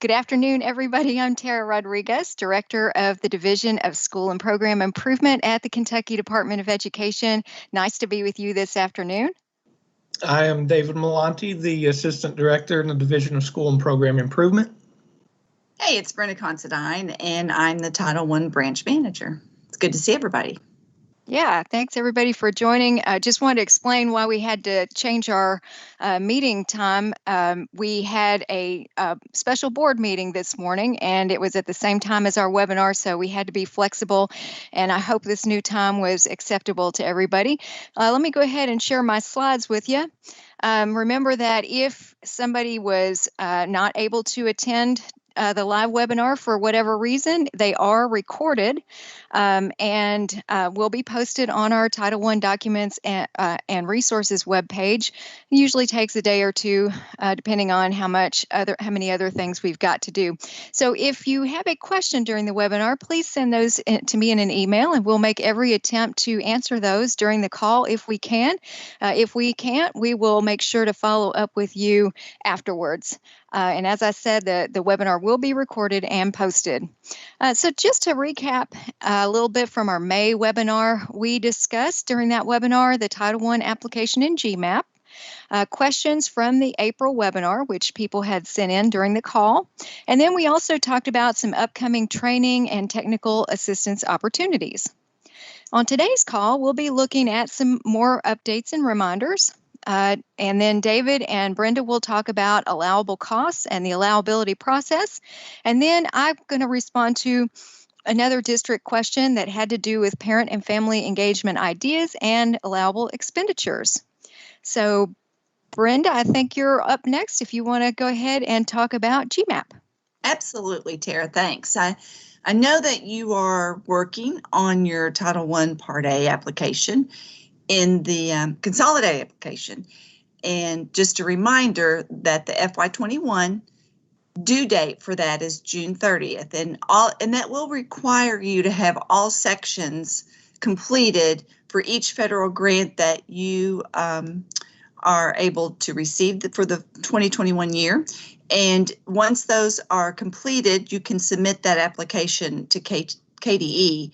Good afternoon, everybody. I'm Tara Rodriguez, Director of the Division of School and Program Improvement at the Kentucky Department of Education. Nice to be with you this afternoon. I am David Melanti, the Assistant Director in the Division of School and Program Improvement. Hey, it's Brenda Considine, and I'm the Title I Branch Manager. It's good to see everybody. Yeah, thanks everybody for joining. I just wanted to explain why we had to change our meeting time. We had a special board meeting this morning, and it was at the same time as our webinar, so we had to be flexible, and I hope this new time was acceptable to everybody. Let me go ahead and share my slides with you. Remember that if somebody was not able to attend the live webinar for whatever reason, they are recorded and will be posted on our Title I documents and resources webpage. It usually takes a day or two, depending on how many other things we've got to do. So if you have a question during the webinar, please send those to me in an email, and we'll make every attempt to answer those during the call if we can. If we can't, we will make sure to follow up with you afterwards. And as I said, the webinar will be recorded and posted. So just to recap a little bit from our May webinar, we discussed during that webinar the Title I application in GMAP, questions from the April webinar, which people had sent in during the call. And then we also talked about some upcoming training and technical assistance opportunities. On today's call, we'll be looking at some more updates and reminders. And then David and Brenda will talk about allowable costs and the allowability process. And then I'm going to respond to another district question that had to do with parent and family engagement ideas and allowable expenditures. So Brenda, I think you're up next if you want to go ahead and talk about GMAP. Absolutely, Tara, thanks. I know that you are working on your Title I Part A application in the consolidated application. And just a reminder that the FY21 due date for that is June 30th. And that will require you to have all sections completed for each federal grant that you are able to receive for the 2021 year. And once those are completed, you can submit that application to KDE.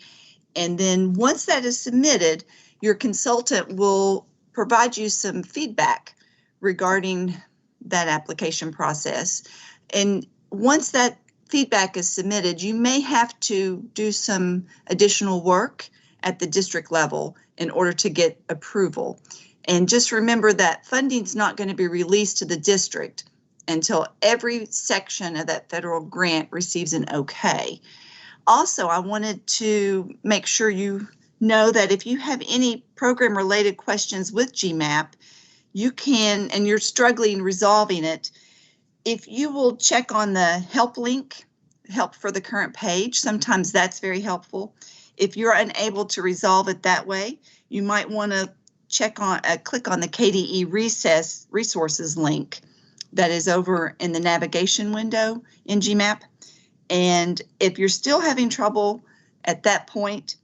And then once that is submitted, your consultant will provide you some feedback regarding that application process. And once that feedback is submitted, you may have to do some additional work at the district level in order to get approval. And just remember that funding's not going to be released to the district until every section of that federal grant receives an okay. Also, I wanted to make sure you know that if you have any program-related questions with GMAP, you can, and you're struggling resolving it, if you will check on the help link, help for the current page, sometimes that's very helpful. If you're unable to resolve it that way, you might want to click on the KDE resources link that is over in the navigation window in GMAP. And if you're still having trouble at that point,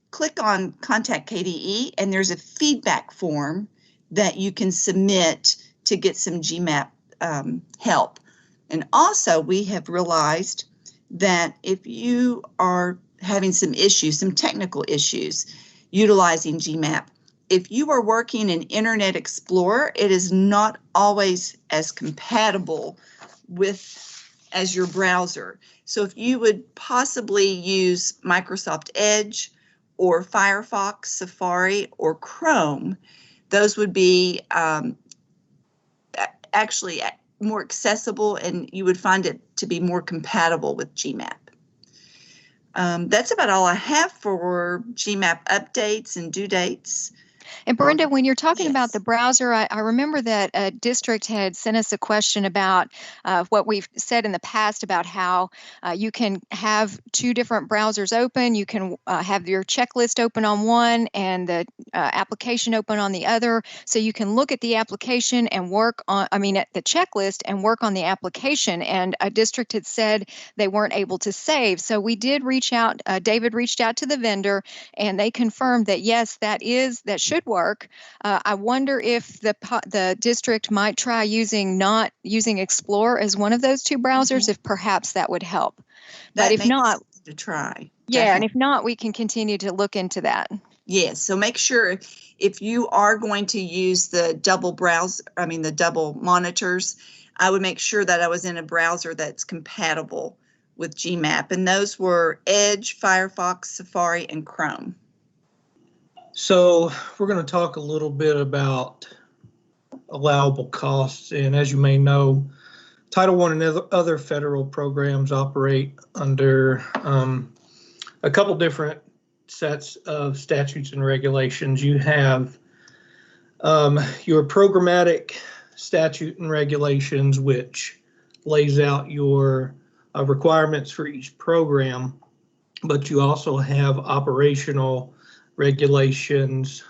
click on Contact KDE, and there's a feedback form that you can submit to get some GMAP help. And also, we have realized that if you are having some issues, some technical issues utilizing GMAP, if you are working in Internet Explorer, it is not always as compatible as your browser. So if you would possibly use Microsoft Edge or Firefox, Safari, or Chrome, those would be actually more accessible, and you would find it to be more compatible with GMAP. That's about all I have for GMAP updates and due dates. And Brenda, when you're talking Yes. about the browser, I remember that a district had sent us a question about what we've said in the past about how you can have two different browsers open. You can have your checklist open on one and the application open on the other. So you can look at the application and at the checklist and work on the application. And a district had said they weren't able to save. So we did reach out, David reached out to the vendor, and they confirmed that yes, that should should work. I wonder if the district might try not using Explorer as one of those two browsers, if perhaps that would help. But if not, to try. Yeah, Definitely. and if not, we can continue to look into that. Yes, so make sure if you are going to use the double monitors, I would make sure that I was in a browser that's compatible with GMAP, and those were Edge, Firefox, Safari, and Chrome. So we're going to talk a little bit about allowable costs, and as you may know, Title I and other federal programs operate under a couple different sets of statutes and regulations. You have your programmatic statute and regulations, which lays out your requirements for each program, but you also have operational regulations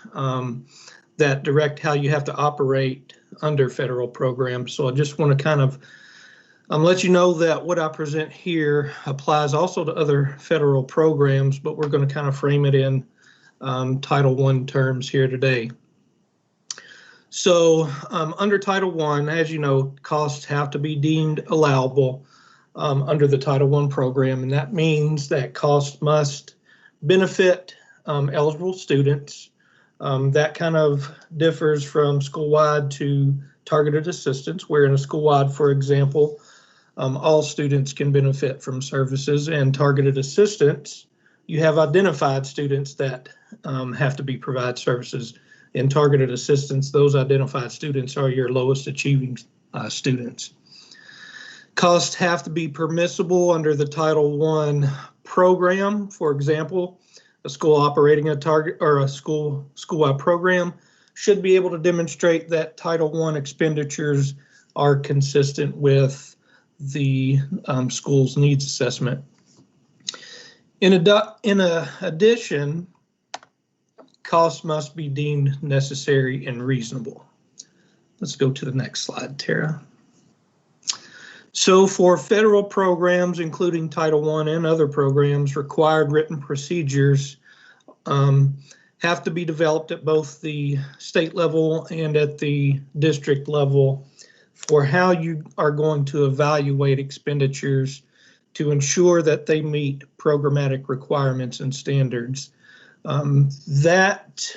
that direct how you have to operate under federal programs. So I just want to kind of let you know that what I present here applies also to other federal programs, but we're going to kind of frame it in Title I terms here today. So under Title I, as you know, costs have to be deemed allowable under the Title I program, and that means that costs must benefit eligible students. That kind of differs from school-wide to targeted assistance, where in a school-wide, for example, all students can benefit from services, and targeted assistance, you have identified students that have to be provided services. In targeted assistance, those identified students are your lowest achieving students. Costs have to be permissible under the Title I program. For example, a school operating a target or a school-wide program should be able to demonstrate that Title I expenditures are consistent with the school's needs assessment. In addition, costs must be deemed necessary and reasonable. Let's go to the next slide, Tara. So for federal programs, including Title I and other programs, required written procedures have to be developed at both the state level and at the district level for how you are going to evaluate expenditures to ensure that they meet programmatic requirements and standards. That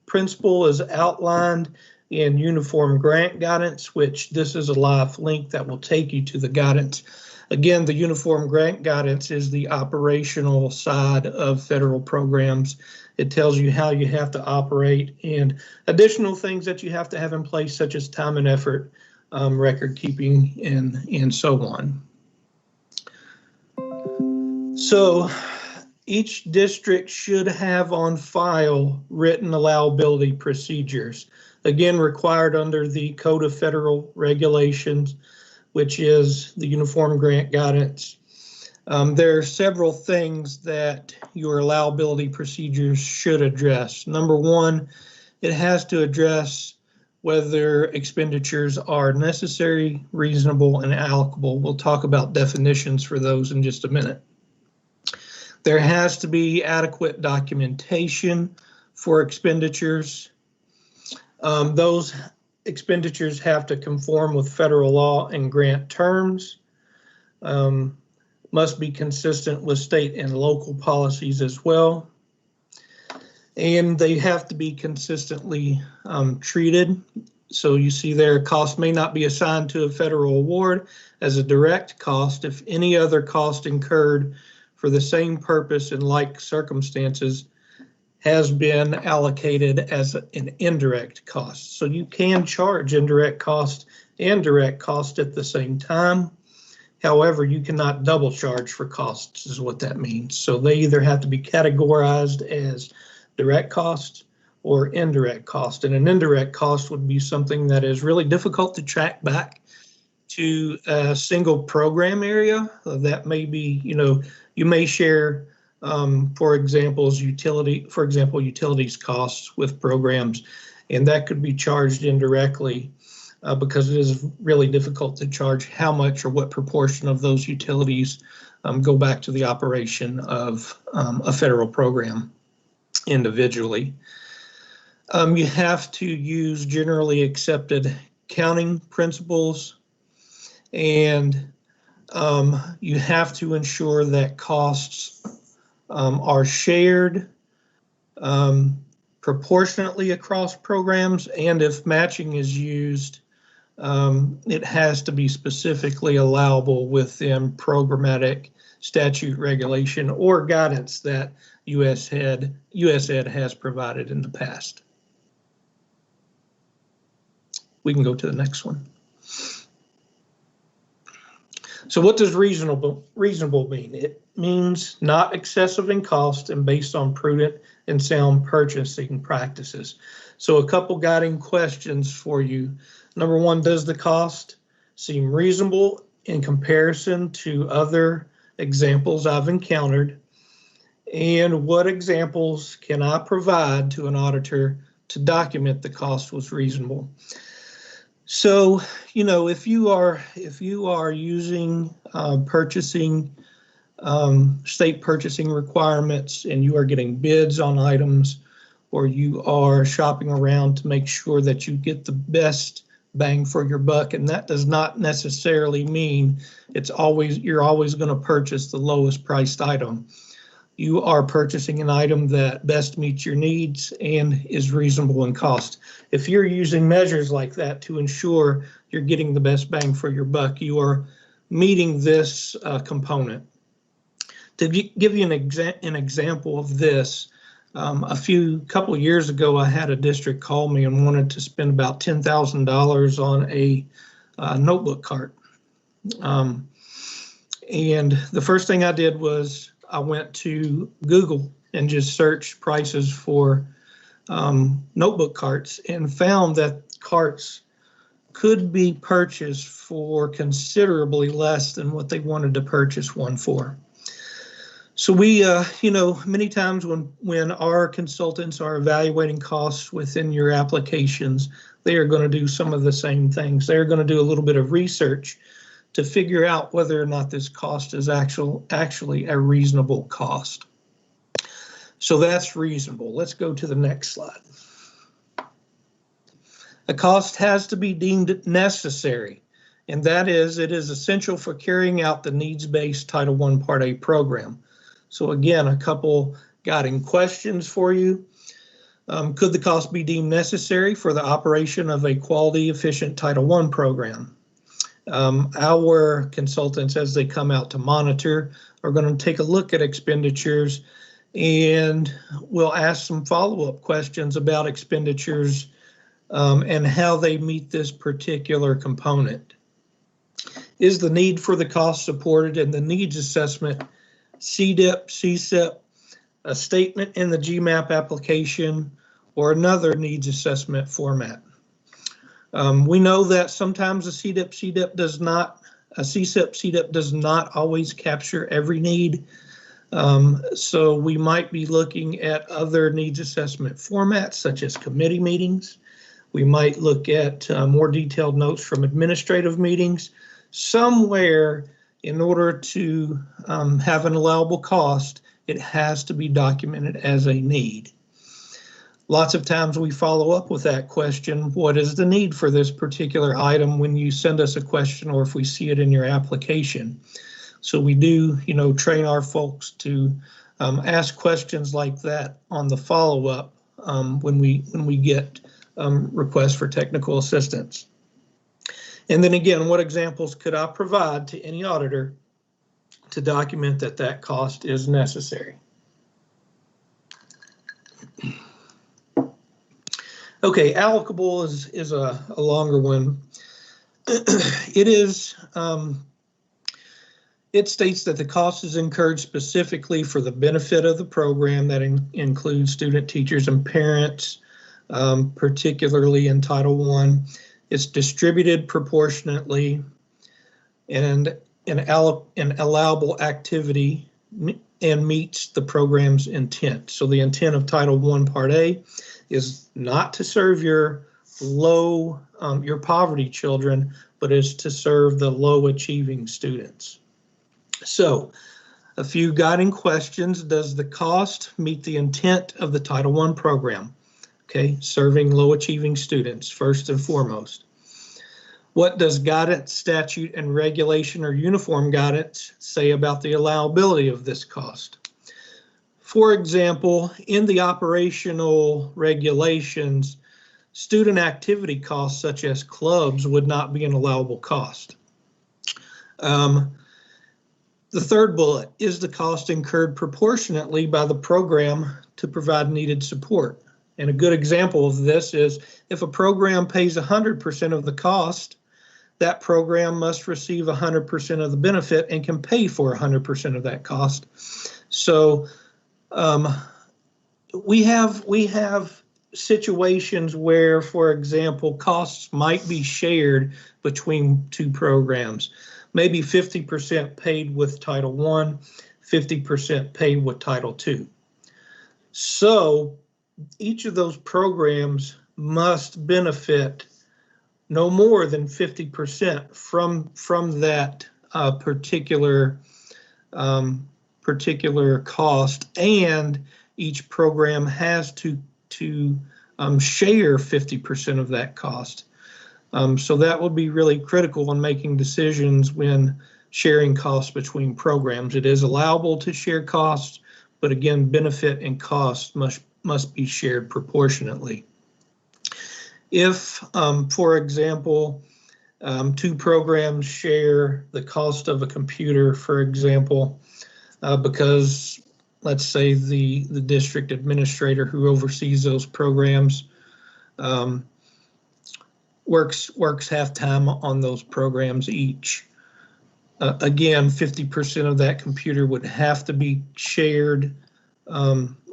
principle is outlined in Uniform Grant Guidance, which this is a live link that will take you to the guidance. Again, the Uniform Grant Guidance is the operational side of federal programs. It tells you how you have to operate and additional things that you have to have in place, such as time and effort, record keeping, and so on. So each district should have on file written allowability procedures, again, required under the Code of Federal Regulations, which is the Uniform Grant Guidance. There are several things that your allowability procedures should address. Number one, it has to address whether expenditures are necessary, reasonable, and allocable. We'll talk about definitions for those in just a minute. There has to be adequate documentation for expenditures. Those expenditures have to conform with federal law and grant terms, must be consistent with state and local policies as well. And they have to be consistently treated. So you see there, a cost may not be assigned to a federal award as a direct cost if any other cost incurred for the same purpose in like circumstances has been allocated as an indirect cost. So you can charge indirect cost and direct cost at the same time. However, you cannot double charge for costs is what that means. So they either have to be categorized as direct cost or indirect cost. And an indirect cost would be something that is really difficult to track back to a single program area. That may be, you may share, for example, utilities costs with programs, and that could be charged indirectly because it is really difficult to charge how much or what proportion of those utilities go back to the operation of a federal program individually. You have to use generally accepted accounting principles, and you have to ensure that costs are shared proportionately across programs, and if matching is used, it has to be specifically allowable within programmatic statute regulation or guidance that USED has provided in the past. We can go to the next one. So what does reasonable mean? It means not excessive in cost and based on prudent and sound purchasing practices. So a couple guiding questions for you. Number one, does the cost seem reasonable in comparison to other examples I've encountered? And what examples can I provide to an auditor to document the cost was reasonable? So, you know, if you are using purchasing state purchasing requirements and you are getting bids on items, or you are shopping around to make sure that you get the best bang for your buck, and that does not necessarily mean you're always going to purchase the lowest priced item. You are purchasing an item that best meets your needs and is reasonable in cost. If you're using measures like that to ensure you're getting the best bang for your buck, you are meeting this component. To give you an example of this, a couple of years ago, I had a district call me and wanted to spend about $10,000 on a notebook cart. And the first thing I did was I went to Google and just searched prices for notebook carts and found that carts could be purchased for considerably less than what they wanted to purchase one for. So we, you know, many times when our consultants are evaluating costs within your applications, they are going to do some of the same things. They're going to do a little bit of research to figure out whether or not this cost is actually a reasonable cost. So that's reasonable. Let's go to the next slide. A cost has to be deemed necessary, and that is, it is essential for carrying out the needs-based Title I Part A program. So again, a couple guiding questions for you. Could the cost be deemed necessary for the operation of a quality, efficient Title I program? Our consultants, as they come out to monitor, are going to take a look at expenditures, and we'll ask some follow-up questions about expenditures and how they meet this particular component. Is the need for the cost supported in the needs assessment, CDIP, CSIP, a statement in the GMAP application, or another needs assessment format? We know that sometimes a CSIP does not always capture every need. So we might be looking at other needs assessment formats such as committee meetings. We might look at more detailed notes from administrative meetings. Somewhere, in order to have an allowable cost, it has to be documented as a need. Lots of times we follow up with that question, what is the need for this particular item, when you send us a question or if we see it in your application. So we do, you know, train our folks to ask questions like that on the follow-up when we get requests for technical assistance. And then again, what examples could I provide to any auditor to document that that cost is necessary? Okay, allocable is a longer one. It states that the cost is incurred specifically for the benefit of the program that includes student, teachers, and parents, particularly in Title I. It's distributed proportionately, and an allowable activity and meets the program's intent. So the intent of Title I Part A is not to serve your poverty children, but is to serve the low achieving students. So a few guiding questions. Does the cost meet the intent of the Title I program? Okay, serving low achieving students first and foremost. What does guidance, statute, and regulation or uniform guidance say about the allowability of this cost? For example, in the operational regulations, student activity costs such as clubs would not be an allowable cost. The third bullet, is the cost incurred proportionately by the program to provide needed support? And a good example of this is if a program pays 100% of the cost, that program must receive 100% of the benefit and can pay for 100% of that cost. So we have situations where, for example, costs might be shared between two programs. Maybe 50% paid with Title I, 50% paid with Title II. So each of those programs must benefit no more than 50% from that particular cost, and each program has to share 50% of that cost. So that will be really critical when making decisions when sharing costs between programs. It is allowable to share costs, but again, benefit and cost must be shared proportionately. If, for example, two programs share the cost of a computer, for example, because let's say the district administrator who oversees those programs works half-time on those programs each. Again, 50% of that computer would have to be shared,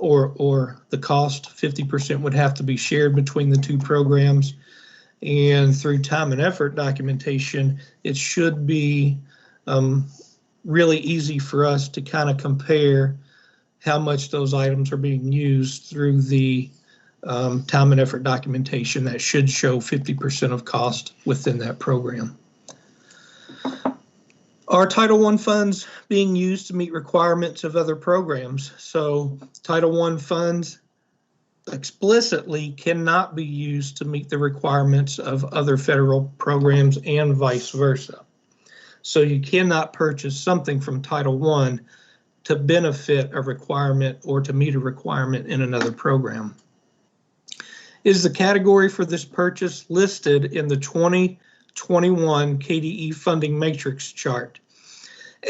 or the cost, 50% would have to be shared between the two programs. And through time and effort documentation, it should be really easy for us to kind of compare how much those items are being used through the time and effort documentation. That should show 50% of cost within that program. Are Title I funds being used to meet requirements of other programs? So Title I funds explicitly cannot be used to meet the requirements of other federal programs and vice versa. So you cannot purchase something from Title I to benefit a requirement or to meet a requirement in another program. Is the category for this purchase listed in the 2021 KDE funding matrix chart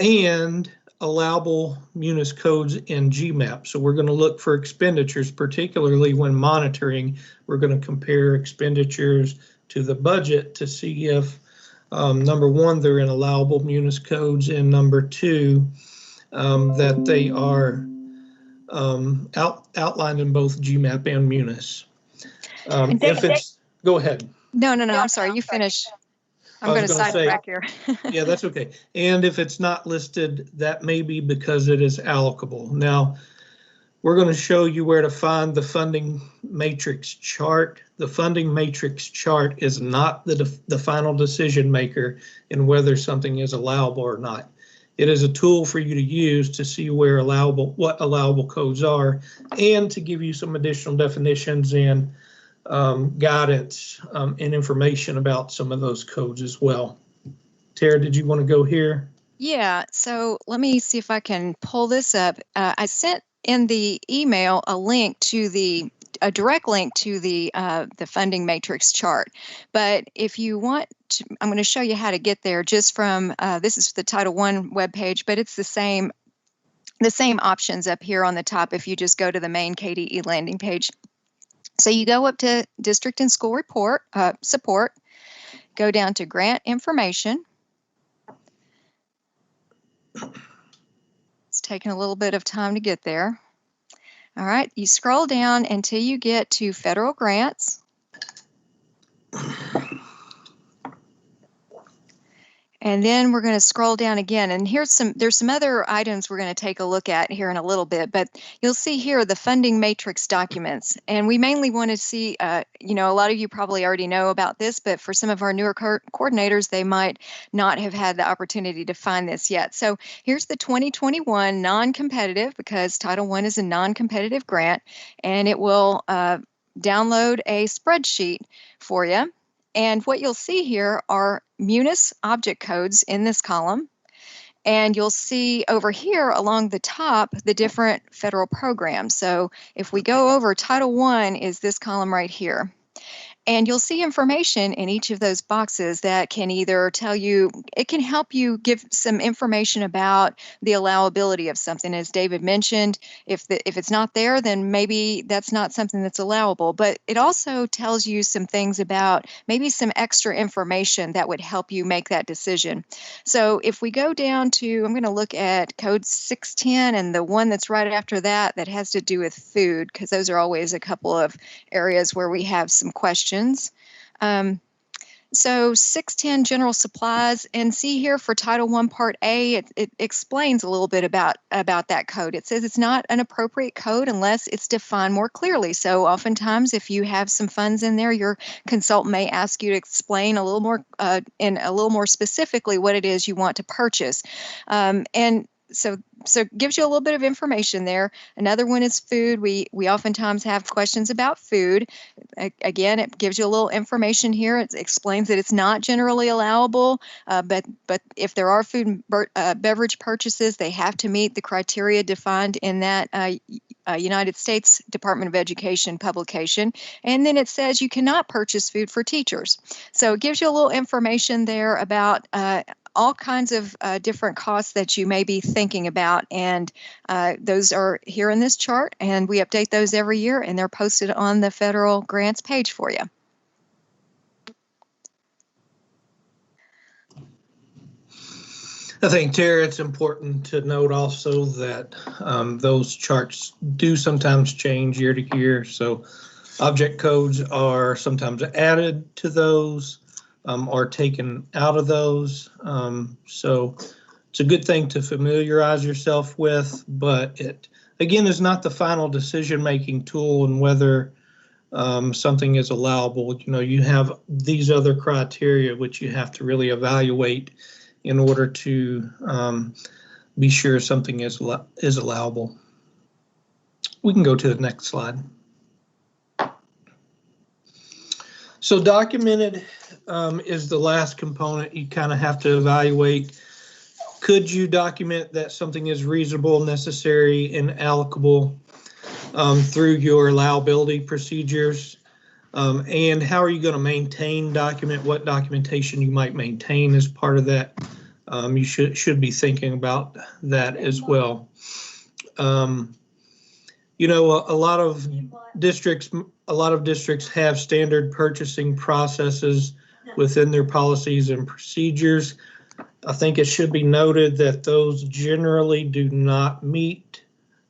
and allowable munis codes in GMAP? So we're going to look for expenditures, particularly when monitoring. We're going to compare expenditures to the budget to see if, number one, they're in allowable munis codes, and number two, that they are outlined in both GMAP and munis. If it's, go ahead. No, I'm sorry, you finish. I'm going to sidetrack here. Yeah, that's okay. And if it's not listed, that may be because it is allocable. Now, we're going to show you where to find the funding matrix chart. The funding matrix chart is not the final decision maker in whether something is allowable or not. It is a tool for you to use to see where what allowable codes are, and to give you some additional definitions and guidance and information about some of those codes as well. Tara, did you want to go here? Yeah, so let me see if I can pull this up. I sent in the email a direct link to the funding matrix chart. But if you want to, I'm going to show you how to get there just from, this is the Title I webpage, but it's the same options up here on the top if you just go to the main KDE landing page. So you go up to District and School Report Support, go down to Grant Information. It's taking a little bit of time to get there. All right, you scroll down until you get to Federal Grants. And then we're going to scroll down again, and there's some other items we're going to take a look at here in a little bit, but you'll see here the funding matrix documents. And we mainly want to see, a lot of you probably already know about this, but for some of our newer coordinators, they might not have had the opportunity to find this yet. So here's the 2021 non-competitive, because Title I is a non-competitive grant, and it will download a spreadsheet for you. And what you'll see here are Munis object codes in this column. And you'll see over here along the top the different federal programs. So if we go over, Title I is this column right here. And you'll see information in each of those boxes that can either tell you, it can help you give some information about the allowability of something. As David mentioned, if it's not there, then maybe that's not something that's allowable. But it also tells you some things about maybe some extra information that would help you make that decision. So if we go down to, I'm going to look at code 610 and the one that's right after that, that has to do with food, because those are always a couple of areas where we have some questions. So 610 general supplies, and see here for Title I Part A, it explains a little bit about that code. It says it's not an appropriate code unless it's defined more clearly. So oftentimes if you have some funds in there, your consultant may ask you to explain a little more in a little more specifically what it is you want to purchase. And so it gives you a little bit of information there. Another one is food. We oftentimes have questions about food. Again, it gives you a little information here. It explains that it's not generally allowable, but if there are food and beverage purchases, they have to meet the criteria defined in that United States Department of Education publication. And then it says you cannot purchase food for teachers. So it gives you a little information there about all kinds of different costs that you may be thinking about, and those are here in this chart, and we update those every year, and they're posted on the federal grants page for you. I think, Tara, it's important to note also that those charts do sometimes change year to year, so object codes are sometimes added to those or taken out of those. So it's a good thing to familiarize yourself with, but it, again, is not the final decision-making tool in whether something is allowable. You know, you have these other criteria which you have to really evaluate in order to be sure something is allowable. We can go to the next slide. So documented is the last component you kind of have to evaluate. Could you document that something is reasonable, necessary, and allocable through your allowability procedures? And how are you going to document what documentation you might maintain as part of that? You should be thinking about that as well. You know, a lot of districts have standard purchasing processes within their policies and procedures. I think it should be noted that those generally do not meet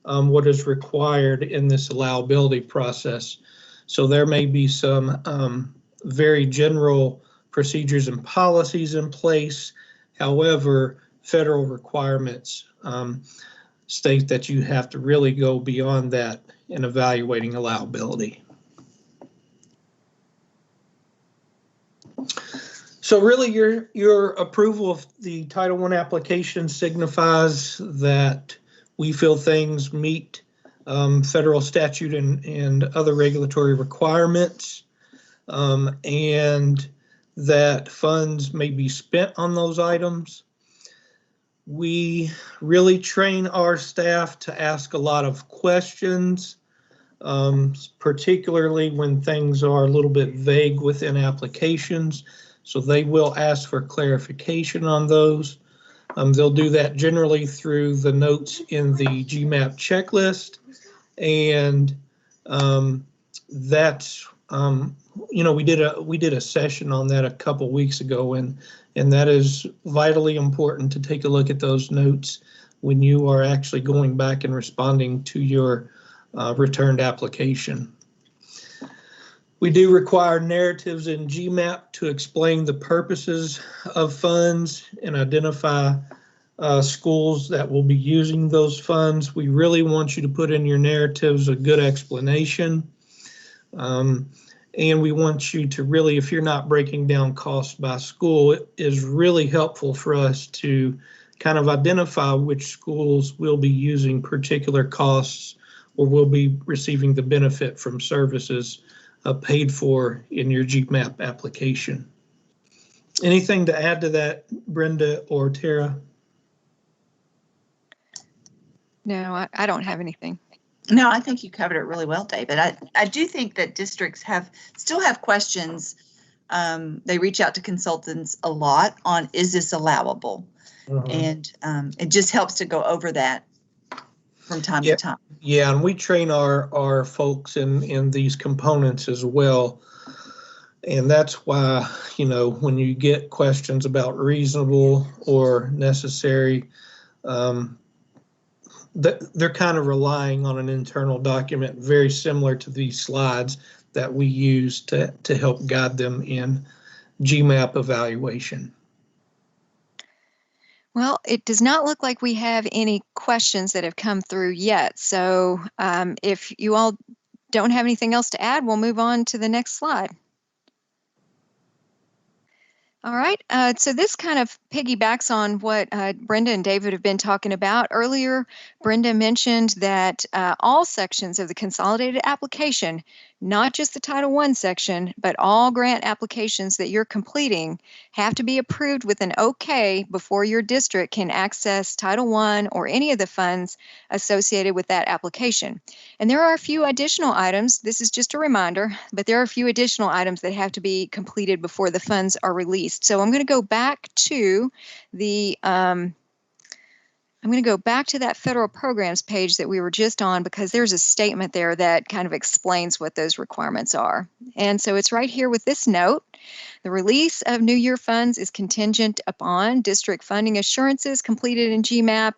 what is required in this allowability process. So there may be some very general procedures and policies in place. However, federal requirements state that you have to really go beyond that in evaluating allowability. So really your approval of the Title I application signifies that we feel things meet federal statute and other regulatory requirements, and that funds may be spent on those items. We really train our staff to ask a lot of questions, particularly when things are a little bit vague within applications. So they will ask for clarification on those. They'll do that generally through the notes in the GMAP checklist. And that's, you know, we did a session on that a couple weeks ago, and that is vitally important to take a look at those notes when you are actually going back and responding to your returned application. We do require narratives in GMAP to explain the purposes of funds and identify schools that will be using those funds. We really want you to put in your narratives a good explanation. And we want you to really, if you're not breaking down costs by school, it is really helpful for us to kind of identify which schools will be using particular costs or will be receiving the benefit from services paid for in your GMAP application. Anything to add to that, Brenda or Tara? No, I don't have anything. No, I think you covered it really well, David. I do think that districts still have questions. They reach out to consultants a lot on, is this allowable? And it just helps to go over that from time to time. Yeah, and we train our folks in these components as well. And that's why, you know, when you get questions about reasonable or necessary, they're kind of relying on an internal document very similar to these slides that we use to help guide them in GMAP evaluation. Well, it does not look like we have any questions that have come through yet. So if you all don't have anything else to add, we'll move on to the next slide. All right, so this kind of piggybacks on what Brenda and David have been talking about. Earlier, Brenda mentioned that all sections of the consolidated application, not just the Title I section, but all grant applications that you're completing have to be approved with an OK before your district can access Title I or any of the funds associated with that application. And there are a few additional items. This is just a reminder, but there are a few additional items that have to be completed before the funds are released. So I'm going to go back to the I'm going to go back to that federal programs page that we were just on, because there's a statement there that kind of explains what those requirements are. And so it's right here with this note. The release of New Year funds is contingent upon district funding assurances completed in GMAP,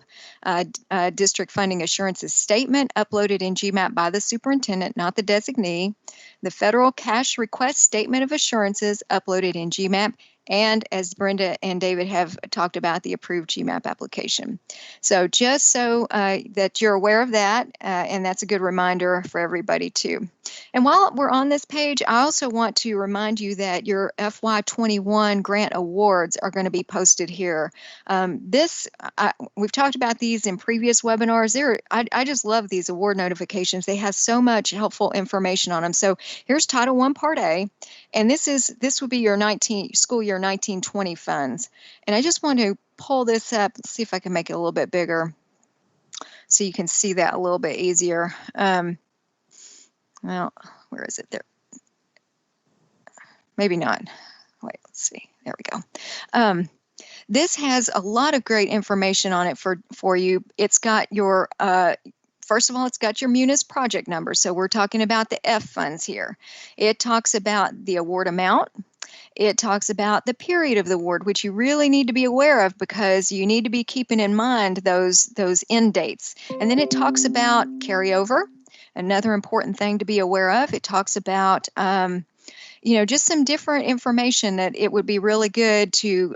district funding assurances statement uploaded in GMAP by the superintendent, not the designee, the federal cash request statement of assurances uploaded in GMAP, and as Brenda and David have talked about, the approved GMAP application. So just so that you're aware of that, and that's a good reminder for everybody too. And while we're on this page, I also want to remind you that your FY21 grant awards are going to be posted here. We've talked about these in previous webinars. I just love these award notifications. They have so much helpful information on them. So here's Title I Part A, and this would be your school year 1920 funds. And I just want to pull this up, see if I can make it a little bit bigger so you can see that a little bit easier. Well, where is it there? Maybe not. Wait, let's see. There we go. This has a lot of great information on it for you. It's got your first of all, it's got your Munis project number. So we're talking about the F funds here. It talks about the award amount. It talks about the period of the award, which you really need to be aware of because you need to be keeping in mind those end dates. And then it talks about carryover, another important thing to be aware of. It talks about just some different information that it would be really good to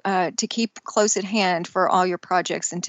keep close at hand for all your projects and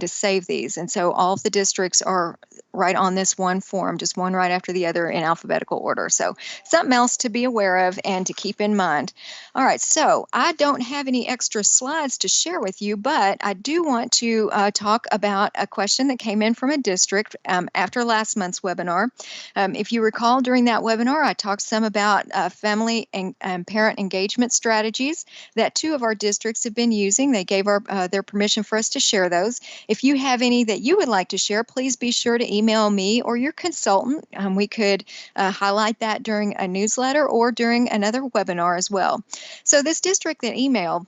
to save these. And so all of the districts are right on this one form, just one right after the other in alphabetical order. So something else to be aware of and to keep in mind. All right, so I don't have any extra slides to share with you, but I do want to talk about a question that came in from a district after last month's webinar. If you recall, during that webinar, I talked some about family and parent engagement strategies that 2 of our districts have been using. They gave their permission for us to share those. If you have any that you would like to share, please be sure to email me or your consultant. We could highlight that during a newsletter or during another webinar as well. So this district that emailed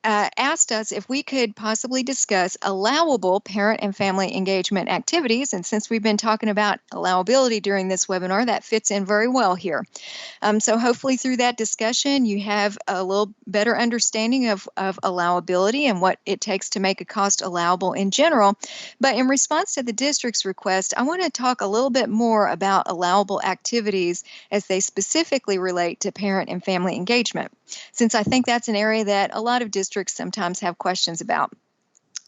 asked us if we could possibly discuss allowable parent and family engagement activities. And since we've been talking about allowability during this webinar, that fits in very well here. So hopefully through that discussion, you have a little better understanding of allowability and what it takes to make a cost allowable in general. But in response to the district's request, I want to talk a little bit more about allowable activities as they specifically relate to parent and family engagement, since I think that's an area that a lot of districts sometimes have questions about.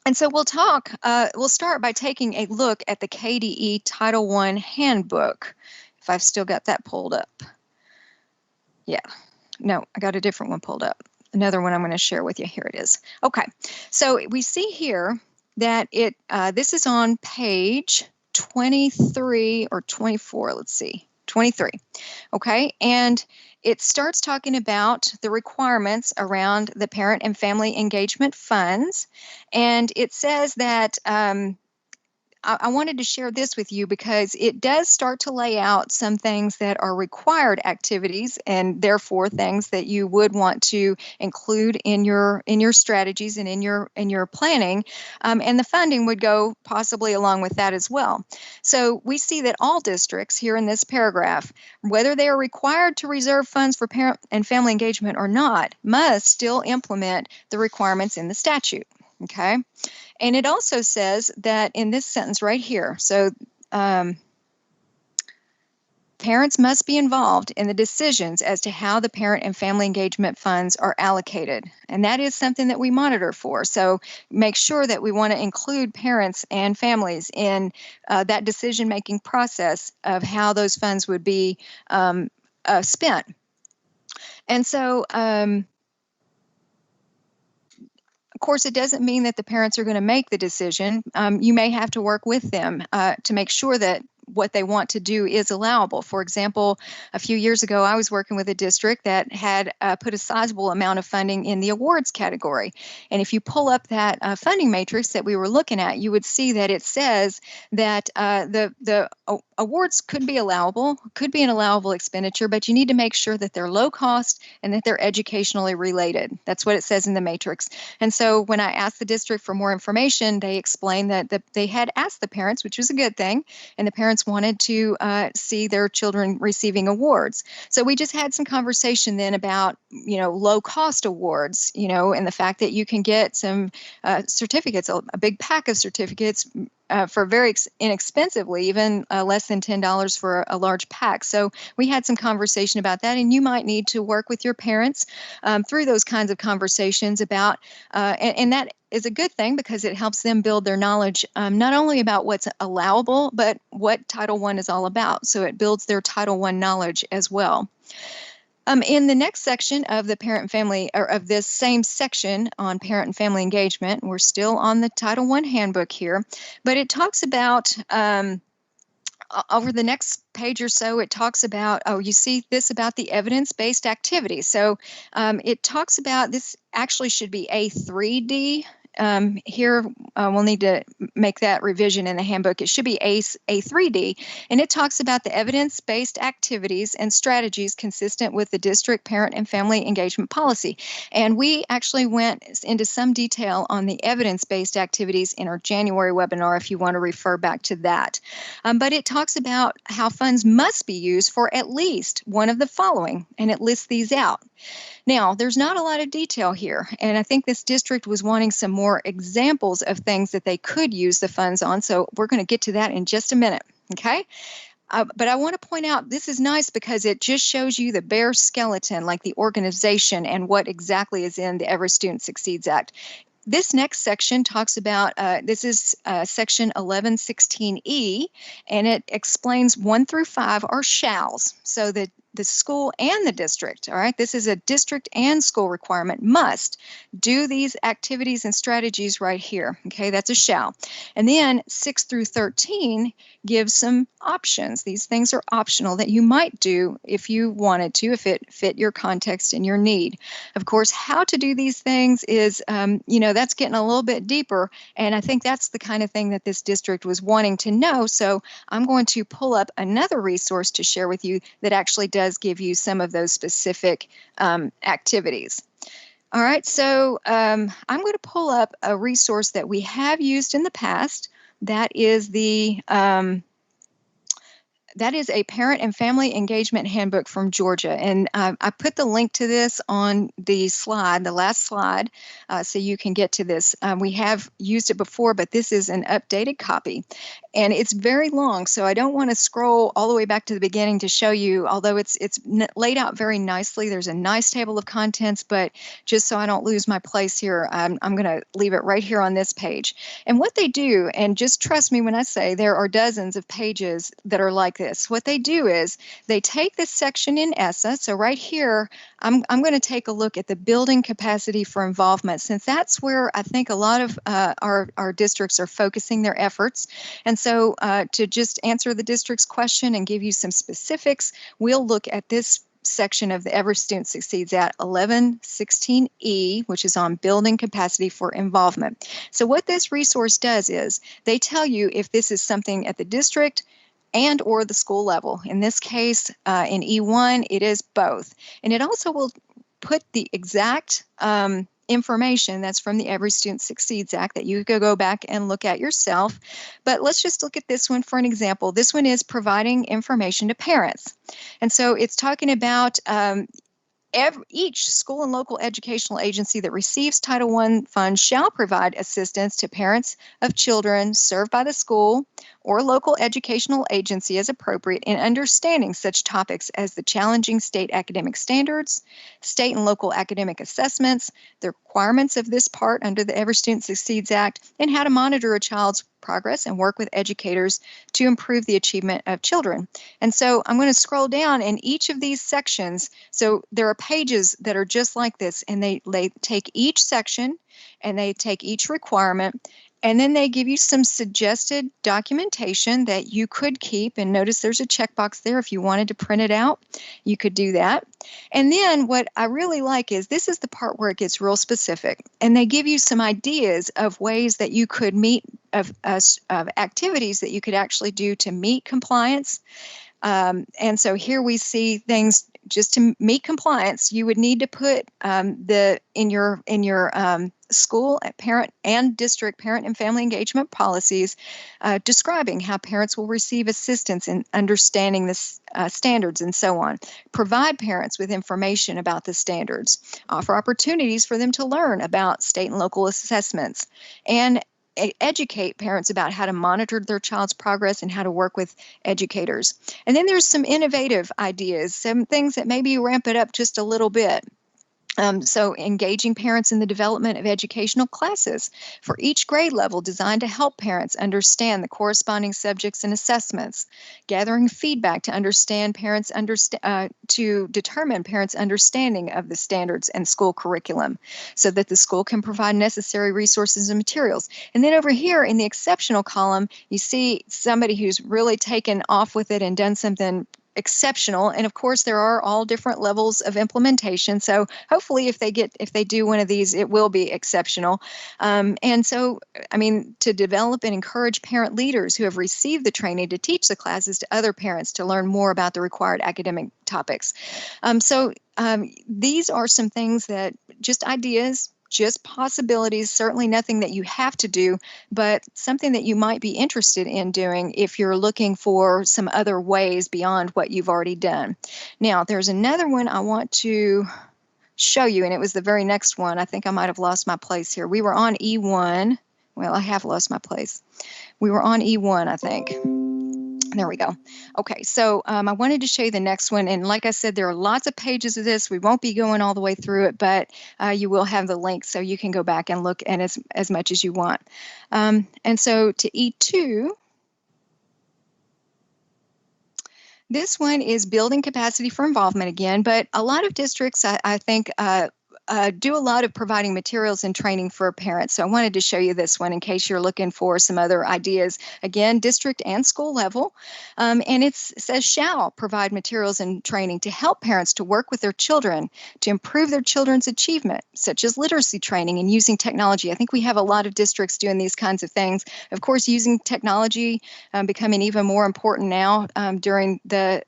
And so we'll start by taking a look at the KDE Title I Handbook, if I've still got that pulled up. Yeah, no, I got a different one pulled up. Another one I'm going to share with you. Here it is. Okay, so we see here that this is on page 23 or 24, let's see, 23. Okay, and it starts talking about the requirements around the parent and family engagement funds. And it says that I wanted to share this with you because it does start to lay out some things that are required activities and therefore things that you would want to include in your strategies and in your planning, and the funding would go possibly along with that as well. So we see that all districts here in this paragraph, whether they are required to reserve funds for parent and family engagement or not, must still implement the requirements in the statute. Okay. And it also says that in this sentence right here, so parents must be involved in the decisions as to how the parent and family engagement funds are allocated. And that is something that we monitor for. So make sure that we want to include parents and families in that decision-making process of how those funds would be spent. And so, of course, it doesn't mean that the parents are going to make the decision. You may have to work with them to make sure that what they want to do is allowable. For example, a few years ago, I was working with a district that had put a sizable amount of funding in the awards category. And if you pull up that funding matrix that we were looking at, you would see that it says that the awards could be allowable, could be an allowable expenditure, but you need to make sure that they're low cost and that they're educationally related. That's what it says in the matrix. And so when I asked the district for more information, they explained that they had asked the parents, which was a good thing, and the parents wanted to see their children receiving awards. So we just had some conversation then about, low cost awards, and the fact that you can get some certificates, a big pack of certificates for very inexpensively, even less than $10 for a large pack. So we had some conversation about that, and you might need to work with your parents through those kinds of conversations about, and that is a good thing because it helps them build their knowledge not only about what's allowable, but what Title I is all about. So it builds their Title I knowledge as well. In the next section of the parent and family, or of this same section on parent and family engagement, we're still on the Title I handbook here, but it talks about, over the next page or so, it talks about, you see this about the evidence-based activity. So it talks about, this actually should be A3D. Here, we'll need to make that revision in the handbook. It should be A3D, and it talks about the evidence-based activities and strategies consistent with the district parent and family engagement policy. And we actually went into some detail on the evidence-based activities in our January webinar, if you want to refer back to that. But it talks about how funds must be used for at least one of the following, and it lists these out. Now, there's not a lot of detail here, and I think this district was wanting some more examples of things that they could use the funds on, so we're going to get to that in just a minute, okay? But I want to point out, this is nice because it just shows you the bare skeleton, like the organization and what exactly is in the Every Student Succeeds Act. This next section talks about, this is section 1116E, and it explains 1 through 5 are shalls. So the school and the district, all right, this is a district and school requirement, must do these activities and strategies right here. Okay, that's a shall. And then 6 through 13 gives some options. These things are optional that you might do if you wanted to, if it fit your context and your need. Of course, how to do these things is, that's getting a little bit deeper, and I think that's the kind of thing that this district was wanting to know. So I'm going to pull up another resource to share with you that actually does give you some of those specific activities. All right, so I'm going to pull up a resource that we have used in the past. That is that is a parent and family engagement handbook from Georgia. And I put the link to this on the slide, the last slide, so you can get to this. We have used it before, but this is an updated copy. And it's very long, so I don't want to scroll all the way back to the beginning to show you, although it's laid out very nicely. There's a nice table of contents, but just so I don't lose my place here, I'm going to leave it right here on this page. And what they do, and just trust me when I say there are dozens of pages that are like this. What they do is they take this section in ESSA. So right here, I'm going to take a look at the building capacity for involvement, since that's where I think a lot of our districts are focusing their efforts. And so to just answer the district's question and give you some specifics, we'll look at this section of the Every Student Succeeds at 1116E, which is on building capacity for involvement. So what this resource does is they tell you if this is something at the district and or the school level. In this case, in E1, it is both. And it also will put the exact information that's from the Every Student Succeeds Act that you could go back and look at yourself. But let's just look at this one for an example. This one is providing information to parents. And so it's talking about each school and local educational agency that receives Title I funds shall provide assistance to parents of children served by the school or local educational agency as appropriate in understanding such topics as the challenging state academic standards, state and local academic assessments, the requirements of this part under the Every Student Succeeds Act, and how to monitor a child's progress and work with educators to improve the achievement of children. And so I'm going to scroll down in each of these sections. So there are pages that are just like this, and they take each section and they take each requirement, and then they give you some suggested documentation that you could keep. And notice there's a checkbox there. If you wanted to print it out, you could do that. And then what I really like is this is the part where it gets real specific. And they give you some ideas of ways that you could meet, of activities that you could actually do to meet compliance. And so here we see things just to meet compliance. You would need to put in your school parent and district parent and family engagement policies describing how parents will receive assistance in understanding the standards and so on. Provide parents with information about the standards. Offer opportunities for them to learn about state and local assessments, and educate parents about how to monitor their child's progress and how to work with educators. And then there's some innovative ideas, some things that maybe ramp it up just a little bit. So engaging parents in the development of educational classes for each grade level designed to help parents understand the corresponding subjects and assessments. Gathering feedback to understand parents to determine parents' understanding of the standards and school curriculum so that the school can provide necessary resources and materials. And then over here in the exceptional column, you see somebody who's really taken off with it and done something exceptional. And of course, there are all different levels of implementation. So hopefully if they do one of these, it will be exceptional. And so, I mean, to develop and encourage parent leaders who have received the training to teach the classes to other parents to learn more about the required academic topics. These are some things that just ideas, just possibilities, certainly nothing that you have to do, but something that you might be interested in doing if you're looking for some other ways beyond what you've already done. Now, there's another one I want to show you, and it was the very next one. I think I might have lost my place here. We were on E1. Well, I have lost my place. We were on E1, I think. There we go. Okay, so I wanted to show you the next one. And like I said, there are lots of pages of this. We won't be going all the way through it, but you will have the link so you can go back and look at as much as you want. And so to E2, this one is building capacity for involvement again, but a lot of districts, I think, do a lot of providing materials and training for parents. So I wanted to show you this one in case you're looking for some other ideas. Again, district and school level. And it says shall provide materials and training to help parents to work with their children to improve their children's achievement, such as literacy training and using technology. I think we have a lot of districts doing these kinds of things. Of course, using technology becoming even more important now during the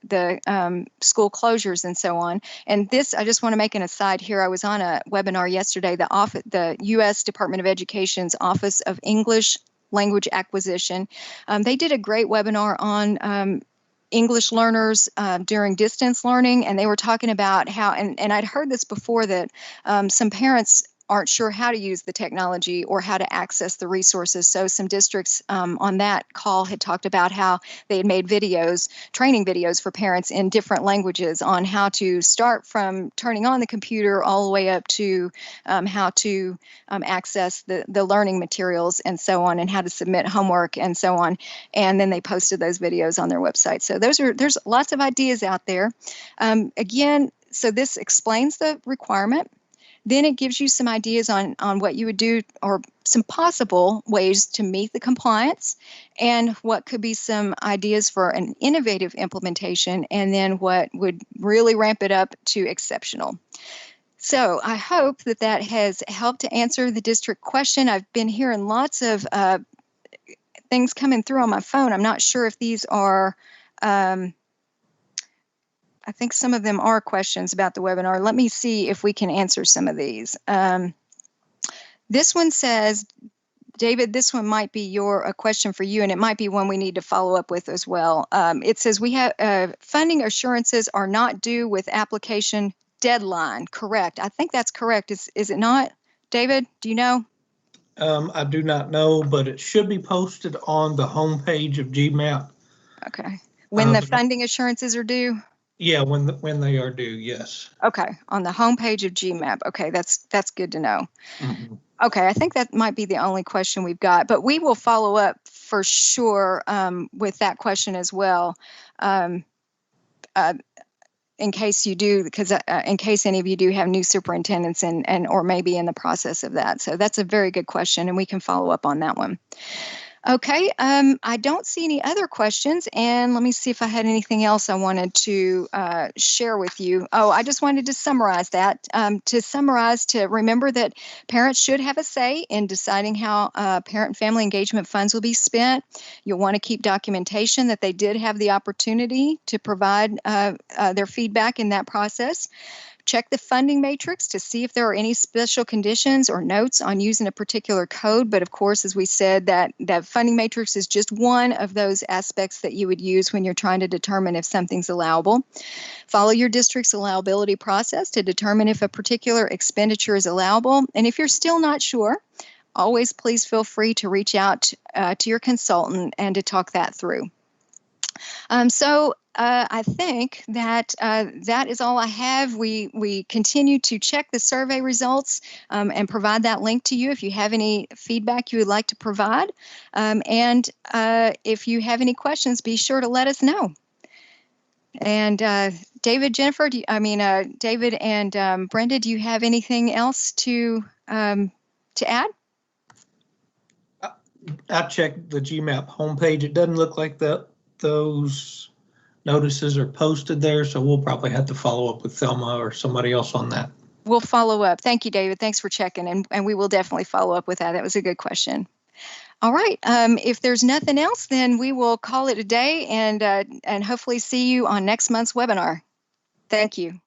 school closures and so on. And this, I just want to make an aside here. I was on a webinar yesterday, the U.S. Department of Education's Office of English Language Acquisition. They did a great webinar on English learners during distance learning, and they were talking about how, and I'd heard this before, that some parents aren't sure how to use the technology or how to access the resources. So some districts on that call had talked about how they had made videos, training videos for parents in different languages on how to start from turning on the computer all the way up to how to access the learning materials and so on, and how to submit homework and so on. And then they posted those videos on their website. So there's lots of ideas out there. Again, so this explains the requirement. Then it gives you some ideas on what you would do, or some possible ways to meet the compliance, and what could be some ideas for an innovative implementation, and then what would really ramp it up to exceptional. So I hope that has helped to answer the district question. I've been hearing lots of things coming through on my phone. I'm not sure if these are I think some of them are questions about the webinar. Let me see if we can answer some of these. This one says, David, this one might be a question for you, and it might be one we need to follow up with as well. It says we have funding assurances are not due with application deadline. Correct. I think that's correct. Is it not? David, do you know? I do not know, but it should be posted on the homepage of GMAP. Okay. When the funding assurances are due? Yeah, when they are due, yes. Okay, on the homepage of GMAP. Okay, that's good to know. Mm-hmm. Okay, I think that might be the only question we've got, but we will follow up for sure with that question as well, in case you do, because in case any of you do have new superintendents and or maybe in the process of that. So that's a very good question, and we can follow up on that one. Okay, I don't see any other questions, and let me see if I had anything else I wanted to share with you. Oh, I just wanted to summarize that. To remember that parents should have a say in deciding how parent and family engagement funds will be spent. You'll want to keep documentation that they did have the opportunity to provide their feedback in that process. Check the funding matrix to see if there are any special conditions or notes on using a particular code. But of course, as we said, that funding matrix is just one of those aspects that you would use when you're trying to determine if something's allowable. Follow your district's allowability process to determine if a particular expenditure is allowable. And if you're still not sure, always please feel free to reach out to your consultant and to talk that through. I think that that is all I have. We continue to check the survey results and provide that link to you if you have any feedback you would like to provide. And if you have any questions, be sure to let us know. And David, Jennifer, David and Brenda, do you have anything else to add? I checked the GMAP homepage. It doesn't look like those notices are posted there, so we'll probably have to follow up with Thelma or somebody else on that. We'll follow up. Thank you, David. Thanks for checking, and we will definitely follow up with that. That was a good question. All right. If there's nothing else, then we will call it a day and hopefully see you on next month's webinar. Thank you.